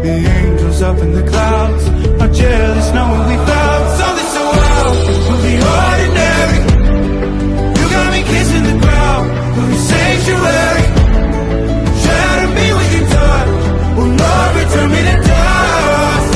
The angels up in the clouds are jealous knowing we found something so wild. We'll be ordinary. You got me kissing the ground. We'll be sanctuary. Shatter me with your touch. Oh Lord, return me to dust.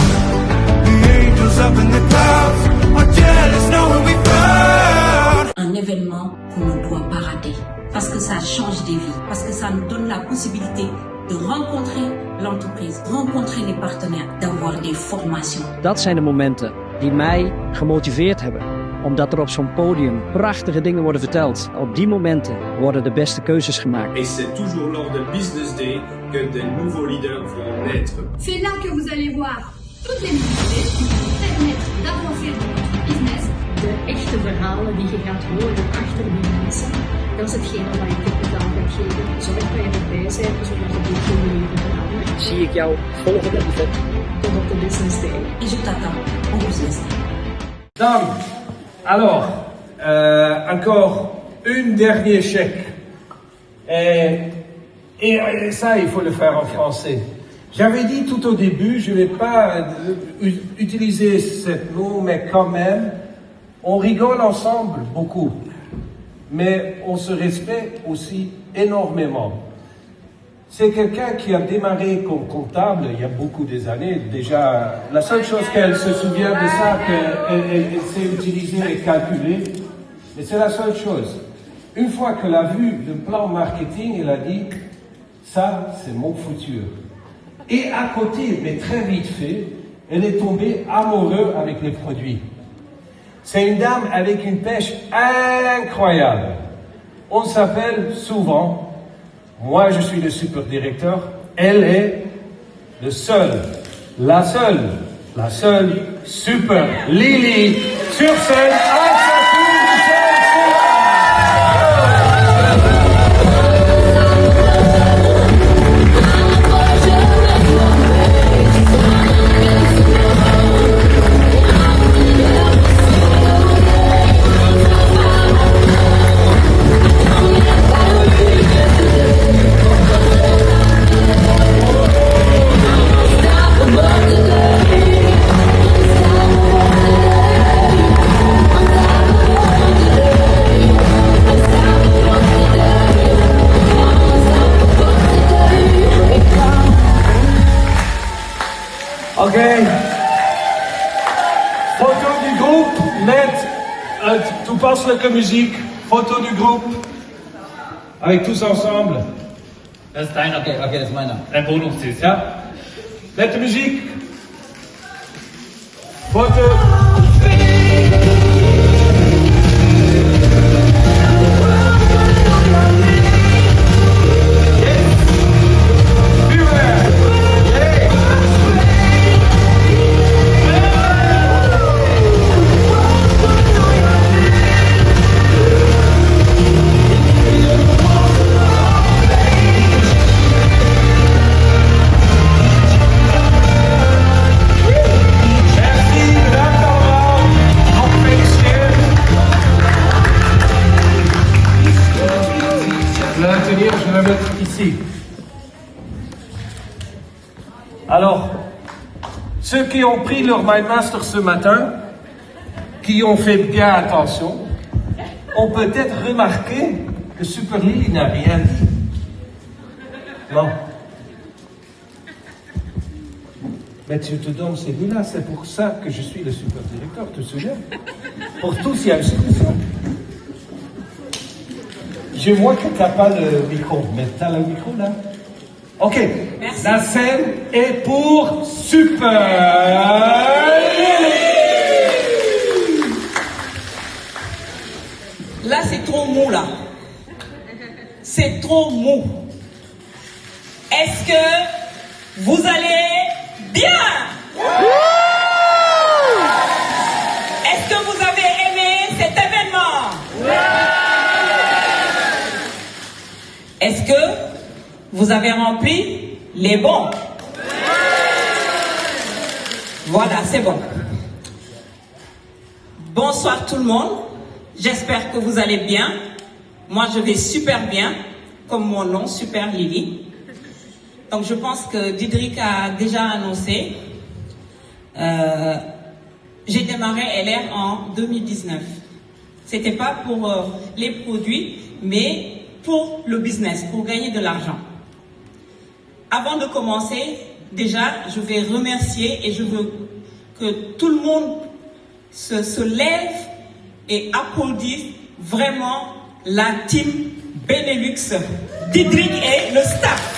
The angels up in the clouds are jealous knowing we found. Un événement qu'on ne doit pas rater. Parce que ça change des vies. Parce que ça nous donne la possibilité de rencontrer l'entreprise, rencontrer les partenaires, d'avoir des formations. Dat zijn de momenten die mij gemotiveerd hebben. Omdat er op zo'n podium prachtige dingen worden verteld. Op die momenten worden de beste keuzes gemaakt. Et c'est toujours lors de Business Day que des nouveaux leaders vont naître. C'est là que vous allez voir toutes les nouveautés qui vont permettre d'avancer dans votre business. De echte verhalen die je gaat horen achter die mensen, dat is hetgene wat ik op de dag ga geven. Zorg dat je erbij bent, zodat je dit hele leven verandert. Zie ik jou volgende event. Tot op de Business Day. Et je t'attends au Business Day. Dames, alors, encore une dernier chèque. Et ça, il faut le faire en français. J'avais dit tout au début, je ne vais pas utiliser ce mot, mais quand même, on rigole ensemble beaucoup. Mais on se respecte aussi énormément. C'est quelqu'un qui a démarré comme comptable il y a beaucoup des années. Déjà, la seule chose qu'elle se souvient de ça, qu'elle sait utiliser et calculer. Mais c'est la seule chose. Une fois qu'elle a vu le plan marketing, elle a dit, ça, c'est mon futur. Et à côté, mais très vite fait, elle est tombée amoureuse avec les produits. C'est une dame avec une pêche incroyable. On s'appelle souvent, moi je suis le super directeur, elle est le seul, la seule super Lily sur scène. Ok. Photo du groupe, net, toepasselijke muziek, foto du groupe, avec tous ensemble. Das ist deiner. Okay, das ist meiner. Dein Bonus-Tisch. Ja. Nette Musik. Foto. Je vais mettre ici. Alors, ceux qui ont pris leur MindMaster ce matin, qui ont fait bien attention, ont peut-être remarqué que Super Lily n'a rien dit. Non. Mais tu te donnes celui-là, c'est pour ça que je suis le super directeur, tu te souviens? Pour tous, il y a une solution. Je vois que tu n'as pas le micro, mais tu as le micro là. Ok. Merci. La scène est pour Super Lily. Là, c'est trop mou, là. C'est trop mou. Est-ce que vous allez bien? Est-ce que vous avez aimé cet événement? Est-ce que vous avez rempli les bons? Voilà, c'est bon. Bonsoir tout le monde. J'espère que vous allez bien. Moi, je vais super bien, comme mon nom, Super Lily. Donc je pense que Diederick a déjà annoncé. J'ai démarré LR en 2019. C'était pas pour les produits, mais pour le business, pour gagner de l'argent. Avant de commencer, déjà, je vais remercier et je veux que tout le monde se lève et applaudisse vraiment la team Benelux, Diederick et le staff.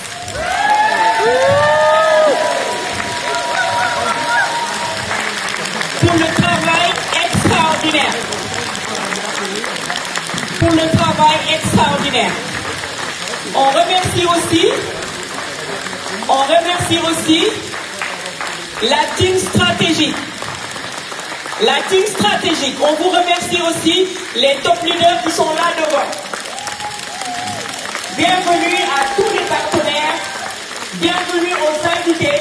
Pour le travail extraordinaire. Pour le travail extraordinaire. On remercie aussi la team stratégique. La team stratégique. On vous remercie aussi les top leaders qui sont là devant. Bienvenue à tous les partenaires. Bienvenue aux invités.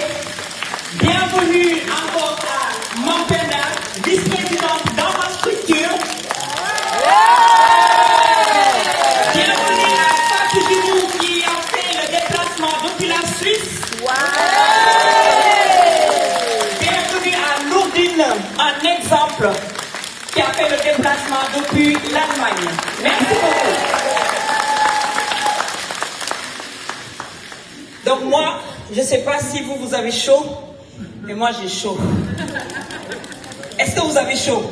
Bienvenue encore à Mampenda, vice-présidente dans ma structure. Bienvenue à Fatou Djimou qui a fait le déplacement depuis la Suisse. Bienvenue à Nourdine, un exemple, qui a fait le déplacement depuis l'Allemagne. Merci beaucoup. Donc moi, je ne sais pas si vous avez chaud, mais moi j'ai chaud. Est-ce que vous avez chaud?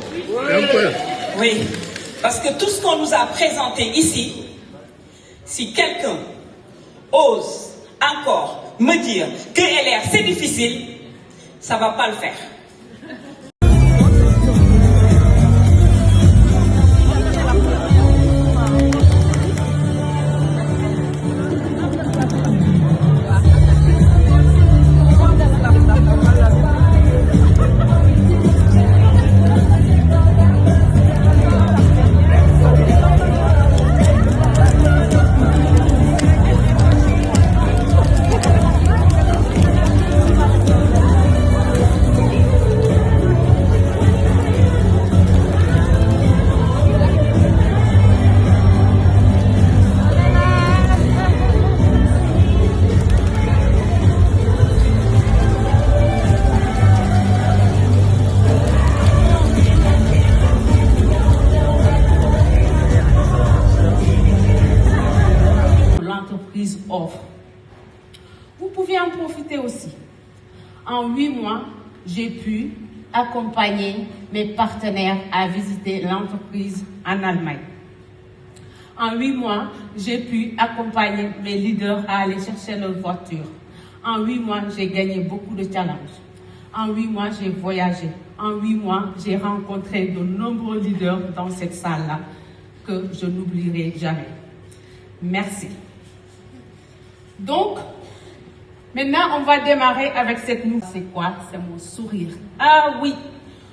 Oui. Parce que tout ce qu'on nous a présenté ici, si quelqu'un ose encore me dire que LR c'est difficile, ça ne va pas le faire. Offre. Vous pouvez en profiter aussi. En 8 mois, j'ai pu accompagner mes partenaires à visiter l'entreprise en Allemagne. En 8 mois, j'ai pu accompagner mes leaders à aller chercher leur voiture. En 8 mois, j'ai gagné beaucoup de challenges. En 8 mois, j'ai voyagé. En 8 mois, j'ai rencontré de nombreux leaders dans cette salle-là que je n'oublierai jamais. Merci. Donc, maintenant, on va démarrer avec cette nouvelle. C'est quoi? C'est mon sourire. Ah oui,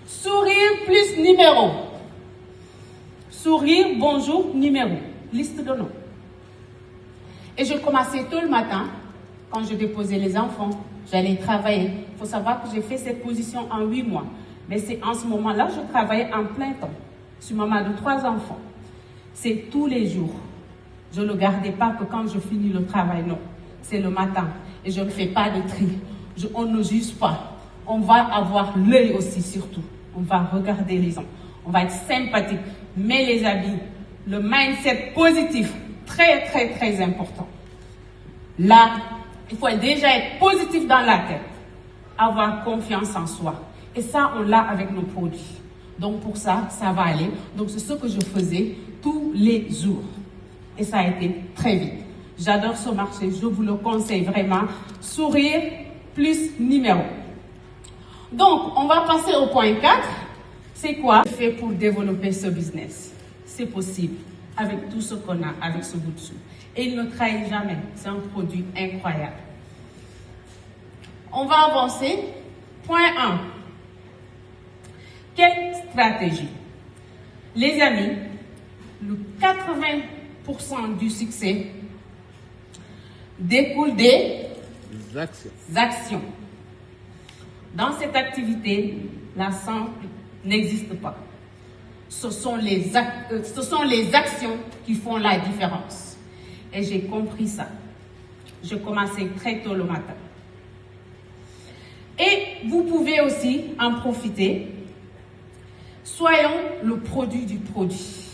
sourire plus numéro. Sourire, bonjour, numéro. Liste de noms. Et je commençais tôt le matin, quand je déposais les enfants, j'allais travailler. Il faut savoir que j'ai fait cette position en 8 mois. Mais c'est en ce moment-là, je travaillais en plein temps. Je suis maman de 3 enfants. C'est tous les jours. Je ne gardais pas que quand je finis le travail, non. C'est le matin. Et je ne fais pas de tri. On ne juge pas. On va avoir l'œil aussi, surtout. On va regarder les gens. On va être sympathique. Mais les habits, le mindset positif, très, très, très important. Là, il faut déjà être positif dans la tête. Avoir confiance en soi. Et ça, on l'a avec nos produits. Donc pour ça, ça va aller. Donc c'est ce que je faisais tous les jours. Et ça a été très vite. J'adore ce marché, je vous le conseille vraiment. Sourire plus numéro. Donc, on va passer au point 4. C'est quoi? Je fais pour développer ce business. C'est possible avec tout ce qu'on a, avec ce bout de chou. Et il ne trahit jamais. C'est un produit incroyable. On va avancer. Point 1. Quelle stratégie? Les amis, le 80% du succès découle des actions. Dans cette activité, la simple n'existe pas. Ce sont les actions qui font la différence. Et j'ai compris ça. Je commençais très tôt le matin. Et vous pouvez aussi en profiter. Soyons le produit du produit.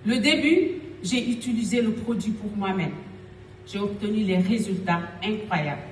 Le début, j'ai utilisé le produit pour moi-même. J'ai obtenu les résultats incroyables.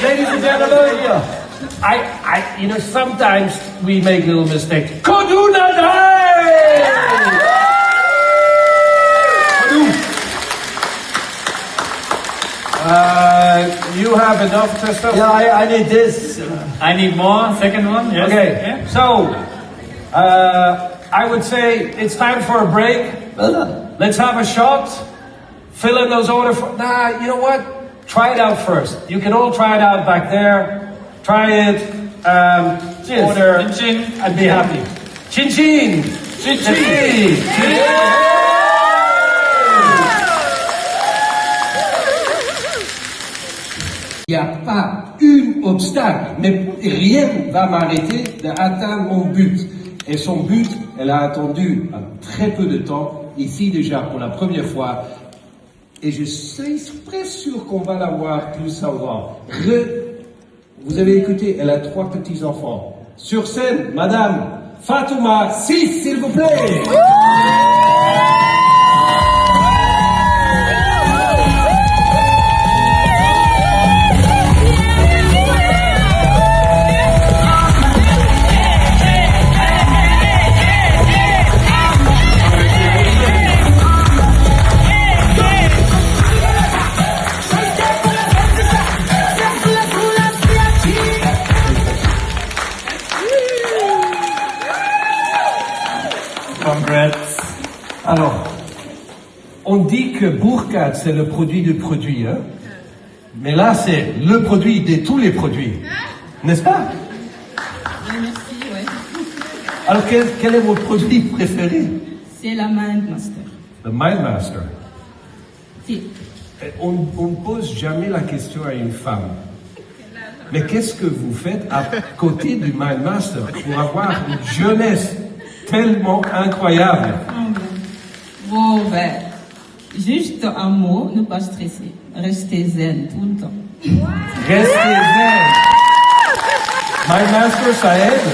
Ladies and gentlemen, you know, sometimes we make little mistakes. Koduna you have enough, Christoph? Yeah, I need this. I need more. Second one. Yes. Okay. Yeah. So, I would say it's time for a break. Let's have a shot. Fill in those orders. Nah, you know what? Try it out first. You can all try it out back there. Try it. Cheers. Order Chin chin. and be happy. Chin chin. Chin chin. Il n'y a pas un obstacle, mais rien ne va m'arrêter d'atteindre mon but. Et son but, elle a attendu très peu de temps, ici déjà pour la première fois. Et je suis presque sûr qu'on va l'avoir plus avant. Vous avez écouté, elle a 3 petits-enfants. Sur scène, Madame Fatouma 6, s'il vous plaît. Congrats. Alors, on dit que Burkhardt, c'est le produit du produit, hein? Mais là, c'est le produit de tous les produits. N'est-ce pas? Merci, ouais. Alors, quel est votre produit préféré? C'est la Mindmaster. Le Mindmaster. Si. On ne pose jamais la question à une femme. Mais qu'est-ce que vous faites à côté du Mindmaster pour avoir une jeunesse tellement incroyable? Bon, ben, juste un mot, ne pas stresser. Restez zen tout le temps. Restez zen. Mindmaster, ça aide?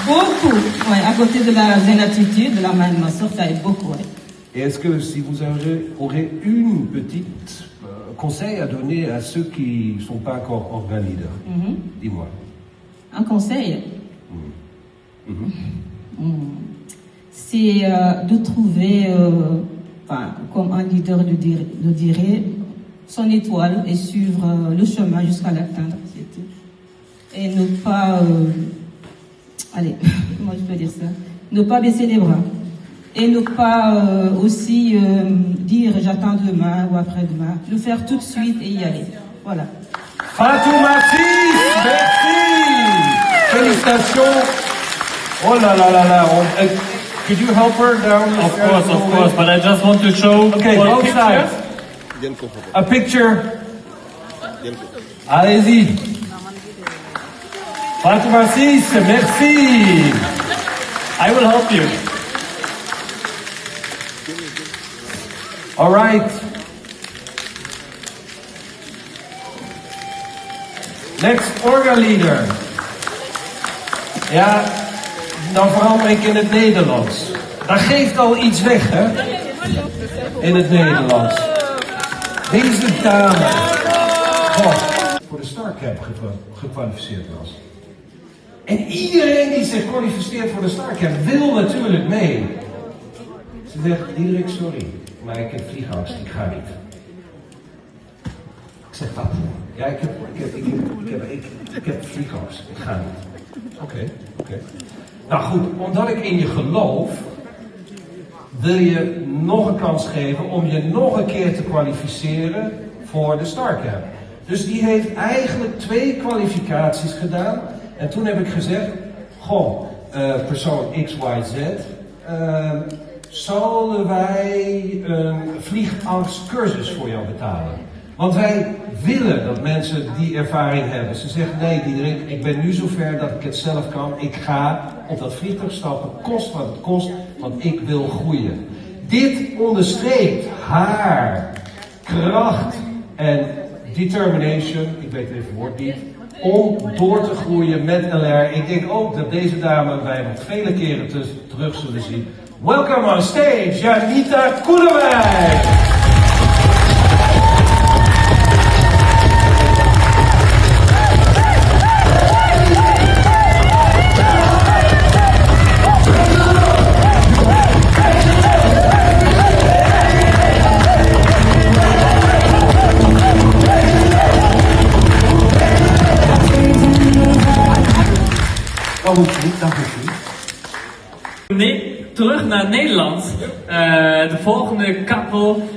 beaucoup. Ouais, à côté de la zénitude, de la main de ma soeur, ça aide beaucoup. Ouais. Et est-ce que si vous aurez une petite conseil à donner à ceux qui ne sont pas encore organ leaders, dis-moi. Un conseil, c'est de trouver, comme un leader le dirait, son étoile et suivre le chemin jusqu'à l'atteindre, c'est tout. Et ne pas, allez, comment je peux dire ça, ne pas baisser les bras. Et ne pas aussi dire j'attends demain ou après-demain, le faire tout de suite et y aller. Voilà. Fatouma Sis, merci. Félicitations. Oh là là là là. Could you help her down? Of course, but I just want to show Okay, one both picture. sides. A picture. Allez-y. Fatouma Sis, merci. I will help you. All right. Next organ leader. Ja, dan verander ik in het Nederlands. Dat geeft al iets weg, hè? In het Nederlands. Deze dame. Voor de StarCamp gekwalificeerd was. En iedereen die zich kwalificeert voor de StarCamp wil natuurlijk mee. Ze zegt, Diederik, sorry, maar ik heb vliegangst, ik ga niet. Ik zeg, wat? Ja, ik heb vliegangst, ik ga niet. Oké. Nou goed, omdat ik in je geloof, wil je nog een kans geven om je nog een keer te kwalificeren voor de StarCamp. Dus die heeft eigenlijk 2 kwalificaties gedaan. En toen heb ik gezegd, goh, persoon X, Y, Z, zullen wij een vliegangstcursus voor jou betalen? Want wij willen dat mensen die ervaring hebben. Ze zeggen, nee Diederik, ik ben nu zover dat ik het zelf kan. Ik ga op dat vliegtuig stappen, kost wat het kost, want ik wil groeien. Dit onderstreept haar kracht en determination, ik weet even het woord niet, om door te groeien met LR. Ik denk ook dat deze dame wij nog vele keren terug zullen zien. Welcome on stage, Janita Koelewijk! Nee, terug naar Nederland. De volgende koppel,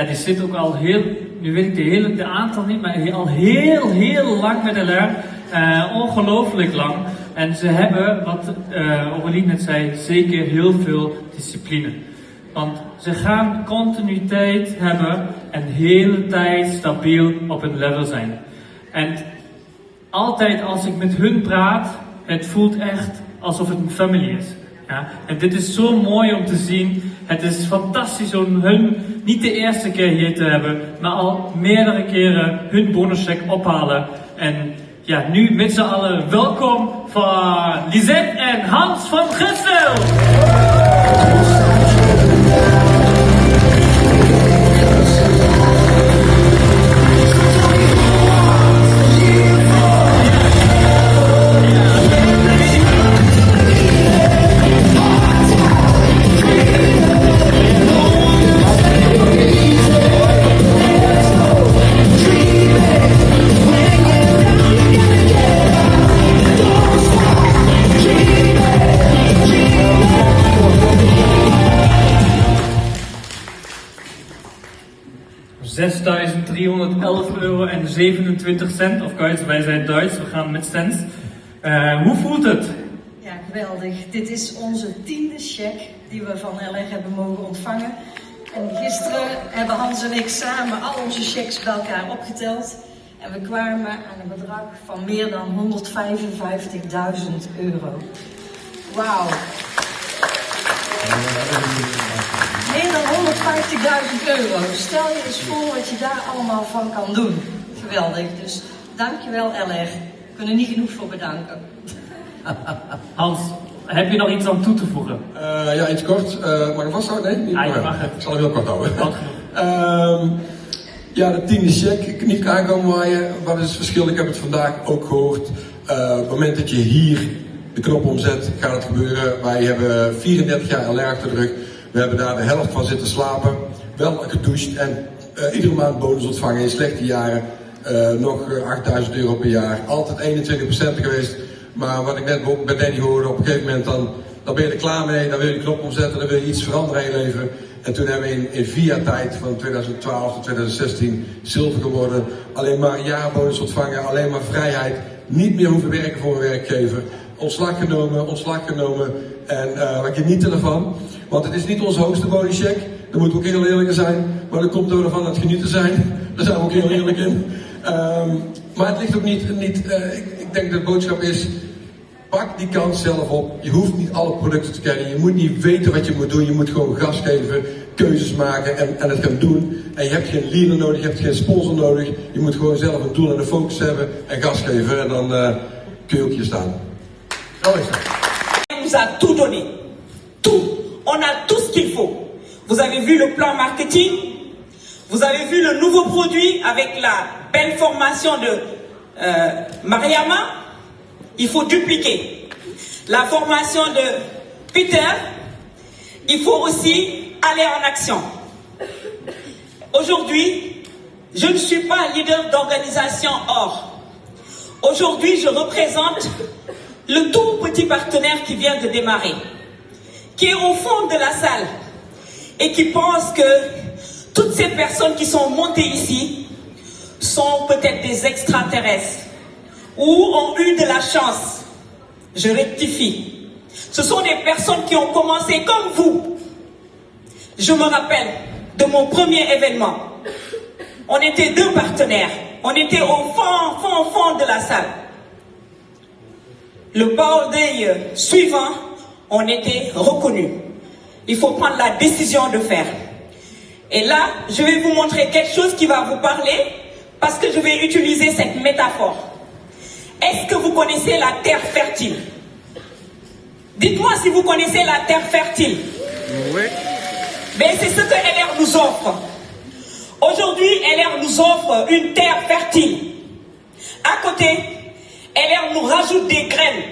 die zit ook al heel, nu weet ik de aantal niet, maar al heel lang met LR. Ongelooflijk lang. En ze hebben, wat Aurélie net zei, zeker heel veel discipline. Want ze gaan continuïteit hebben en de hele tijd stabiel op een level zijn. En altijd als ik met hun praat, het voelt echt alsof het een family is. Ja? En dit is zo mooi om te zien. Het is fantastisch om hun niet de eerste keer hier te hebben, maar al meerdere keren hun bonuscheck ophalen. En ja, nu met z'n allen welkom van Lisette en Hans van Gessel. €6.311,27. Of guys, wij zijn Duits, we gaan met cents. Hoe voelt het? Ja, geweldig. Dit is onze 10e cheque die we van LR hebben mogen ontvangen. En gisteren hebben Hans en ik samen al onze cheques bij elkaar opgeteld. En we kwamen aan een bedrag van meer dan €155.000. Wauw. Meer dan €150.000. Stel je eens voor wat je daar allemaal van kan doen. Geweldig. Dus dankjewel LR. We kunnen niet genoeg voor bedanken. Hans, Heb je nog iets aan toe te voegen? Ja, iets kort. Mag ik vasthouden? Nee? Niet? Ja, je mag het. Ik zal hem heel kort houden. Wat genoeg. Ja, de 10e check, niet aankomen waaien. Wat is het verschil? Ik heb het vandaag ook gehoord. Op het moment dat je hier de knop omzet, gaat het gebeuren. Wij hebben 34 jaar LR achter de rug. We hebben daar de helft van zitten slapen. Wel gedoucht en iedere maand bonus ontvangen in slechte jaren. Nog 8.000 euro per jaar. Altijd 21% geweest. Maar wat ik net bij Danny hoorde, op een gegeven moment dan ben je er klaar mee. Dan wil je de knop omzetten, dan wil je iets veranderen in je leven. En toen hebben we in 4 jaar tijd, van 2012 tot 2016, zilver geworden. Alleen maar een jaarbonus ontvangen, alleen maar vrijheid. Niet meer hoeven werken voor een werkgever. Ontslag genomen. En we genieten ervan. Want het is niet onze hoogste bonuscheck. Daar moeten we ook heel eerlijk in zijn. Maar dat komt door ervan het genieten zijn. Daar zijn we ook heel eerlijk in. Maar het ligt ook niet ik denk dat de boodschap is, pak die kans zelf op. Je hoeft niet alle producten te kennen. Je moet niet weten wat je moet doen. Je moet gewoon gas geven, keuzes maken en het gaan doen. En je hebt geen leader nodig, je hebt geen sponsor nodig. Je moet gewoon zelf een doel en een focus hebben en gas geven. En dan kun je ook hier staan. Zo is het. On nous a tout donné. Tout. On a tout ce qu'il faut. Vous avez vu le plan marketing. Vous avez vu le nouveau produit avec la belle formation de Mariama. Il faut dupliquer. La formation de Peter. Il faut aussi aller en action. Aujourd'hui, je ne suis pas leader d'organisation or. Aujourd'hui, je représente le tout petit partenaire qui vient de démarrer, qui est au fond de la salle et qui pense que toutes ces personnes qui sont montées ici sont peut-être des extraterrestres ou ont eu de la chance. Je rectifie. Ce sont des personnes qui ont commencé comme vous. Je me rappelle de mon premier événement. On était 2 partenaires. On était au fond de la salle. Le power day suivant, on était reconnus. Il faut prendre la décision de faire. Et là, je vais vous montrer quelque chose qui va vous parler parce que je vais utiliser cette métaphore. Est-ce que vous connaissez la terre fertile? Dites-moi si vous connaissez la terre fertile. Oui. Mais c'est ce que LR nous offre. Aujourd'hui, LR nous offre une terre fertile. À côté, LR nous rajoute des graines.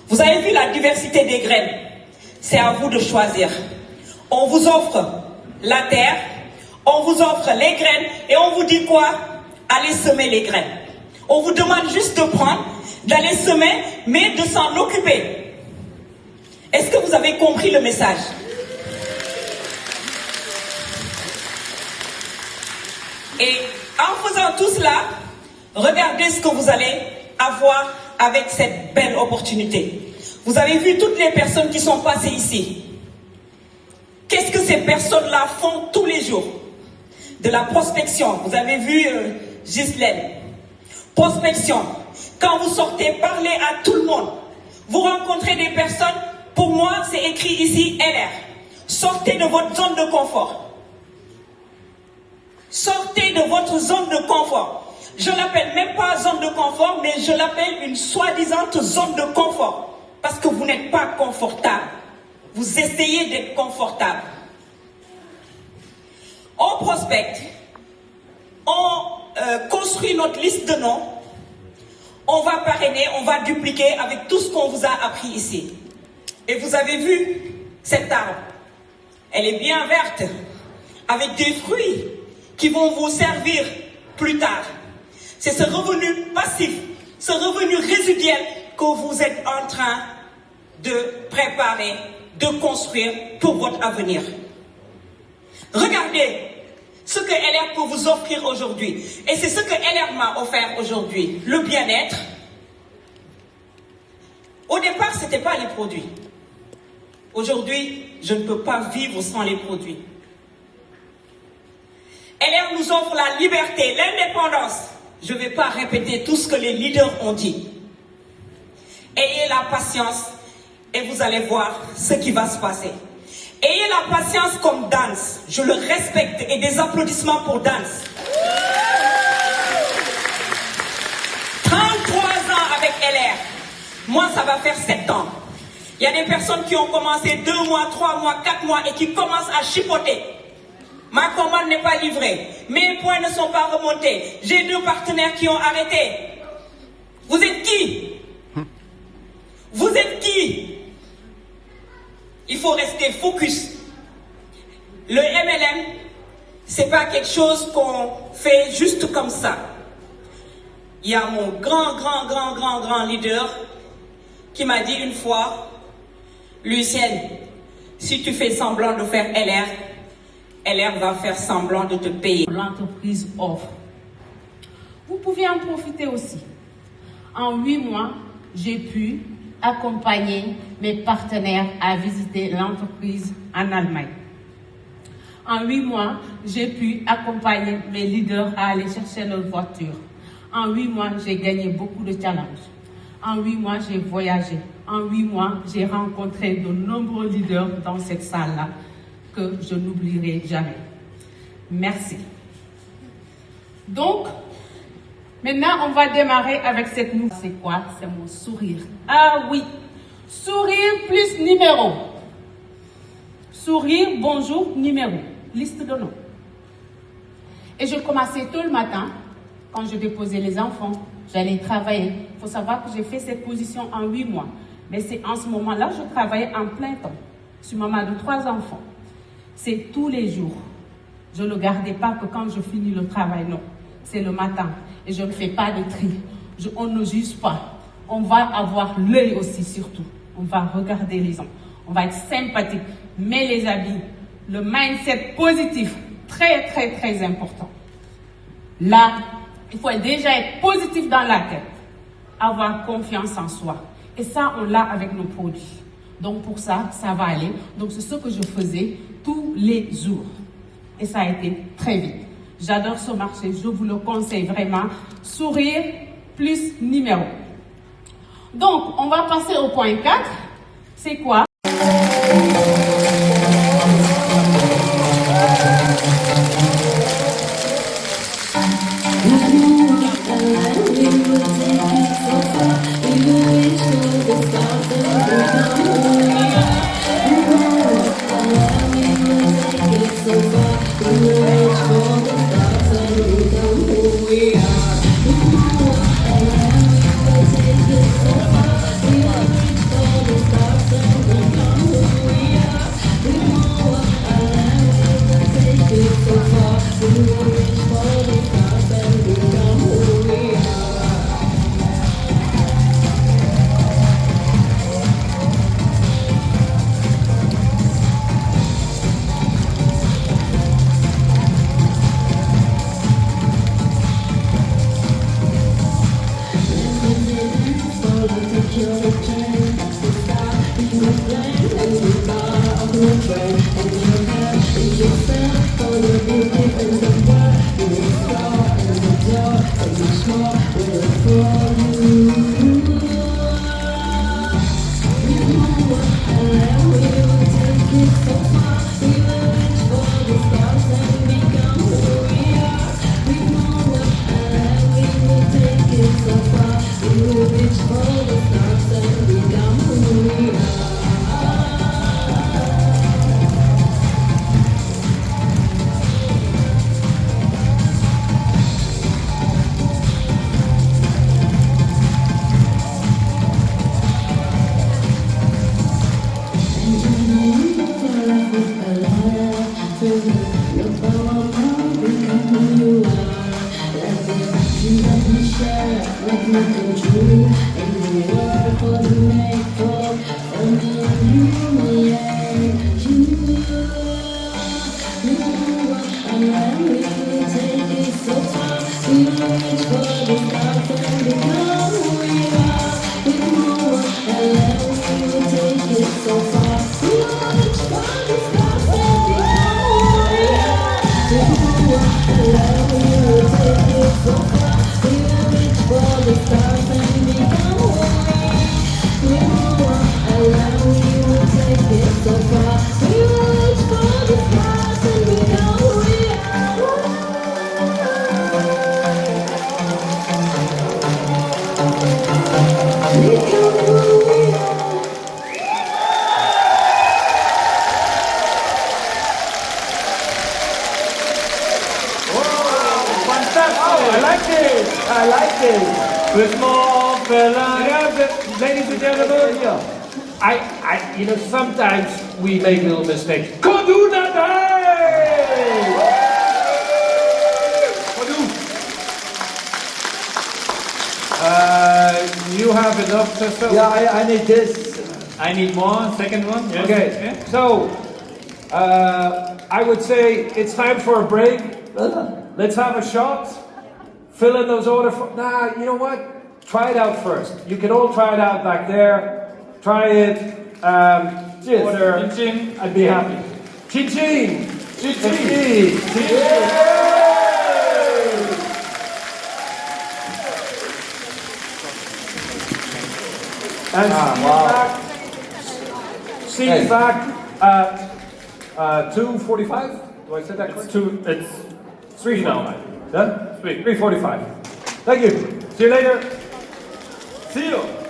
Vous avez vu la diversité des graines. C'est à vous de choisir. On vous offre la terre, on vous offre les graines et on vous dit quoi? Allez semer les graines. On vous demande juste de prendre, d'aller semer, mais de s'en occuper. Est-ce que vous avez compris le message? Et en faisant tout cela, regardez ce que vous allez avoir avec cette belle opportunité. Vous avez vu toutes les personnes qui sont passées ici. Qu'est-ce que ces personnes-là font tous les jours? De la prospection. Vous avez vu Ghislaine. Prospection. Quand vous sortez, parlez à tout le monde. Vous rencontrez des personnes. Pour moi, c'est écrit ici LR. Sortez de votre zone de confort. Sortez de votre zone de confort. Je ne l'appelle même pas zone de confort, mais je l'appelle une soi-disant zone de confort. Parce que vous n'êtes pas confortable. Vous essayez d'être confortable. On prospecte. On construit notre liste de noms. On va parrainer, on va dupliquer avec tout ce qu'on vous a appris ici. Et vous avez vu cette arbre. Elle est bien verte, avec des fruits qui vont vous servir plus tard. C'est ce revenu passif, ce revenu résiduel que vous êtes en train de préparer, de construire pour votre avenir. Regardez ce que LR peut vous offrir aujourd'hui. Et c'est ce que LR m'a offert aujourd'hui. Le bien-être. Au départ, ce n'était pas les produits. Aujourd'hui, je ne peux pas vivre sans les produits. LR nous offre la liberté, l'indépendance. Je ne vais pas répéter tout ce que les leaders ont dit. Ayez la patience et vous allez voir ce qui va se passer. Ayez la patience comme Dance. Je le respecte et des applaudissements pour Dance. 33 ans avec LR. Moi, ça va faire 7 ans. Il y a des personnes qui ont commencé 2 mois, 3 mois, 4 mois et qui commencent à chipoter. Ma commande n'est pas livrée. Mes points ne sont pas remontés. J'ai 2 partenaires qui ont arrêté. Vous êtes qui? Vous êtes qui? Il faut rester focus. Le MLM, c'est pas quelque chose qu'on fait juste comme ça. Il y a mon grand leader qui m'a dit une fois, Lucienne, si tu fais semblant de faire LR va faire semblant de te payer. L'entreprise offre. Vous pouvez en profiter aussi. En 8 mois, j'ai pu accompagner mes partenaires à visiter l'entreprise en Allemagne. En 8 mois, j'ai pu accompagner mes leaders à aller chercher leur voiture. En 8 mois, j'ai gagné beaucoup de challenges. En 8 mois, j'ai voyagé. En 8 mois, j'ai rencontré de nombreux leaders dans cette salle-là que je n'oublierai jamais. Merci. Donc, maintenant, on va démarrer avec cette nouvelle. C'est quoi? C'est mon sourire. Ah oui, sourire plus numéro. Sourire, bonjour, numéro. Liste de noms. Et je commençais tôt le matin, quand je déposais les enfants, j'allais travailler. Il faut savoir que j'ai fait cette position en 8 mois. Mais c'est en ce moment-là, je travaillais en plein temps. Je suis maman de 3 enfants. C'est tous les jours. Je ne gardais pas que quand je finis le travail, non. C'est le matin. Et je ne fais pas de tri. On ne juge pas. On va avoir l'œil aussi, surtout. On va regarder les gens. On va être sympathique. Mais les habits, le mindset positif, très important. Là, il faut déjà être positif dans la tête. Avoir confiance en soi. Et ça, on l'a avec nos produits. Donc pour ça, ça va aller. Donc c'est ce que je faisais tous les jours. Et ça a été très vite. J'adore ce marché, je vous le conseille vraiment. Sourire plus numéro. Donc, on va passer au point 4. C'est quoi? I like this. I like this. With more Ladies and gentlemen, you know, sometimes we make little mistakes. Kom doen dat! You have enough to fill. Yeah, I need this. I need more, second one. Yes. Okay, Yeah. so I would say it's time for a break. Let's have a shot. Fill in those order. Nah, you know what? Try it out first. You can all try it out back there. Try it. Cheers. Order. Chin-chin. I'd be happy. Chin chin. Chin-chin. Chin-chin. And see you back at 2:45. Do I say that correctly? It's 3:45. Done? 3:45. Thank you. See you later. See you.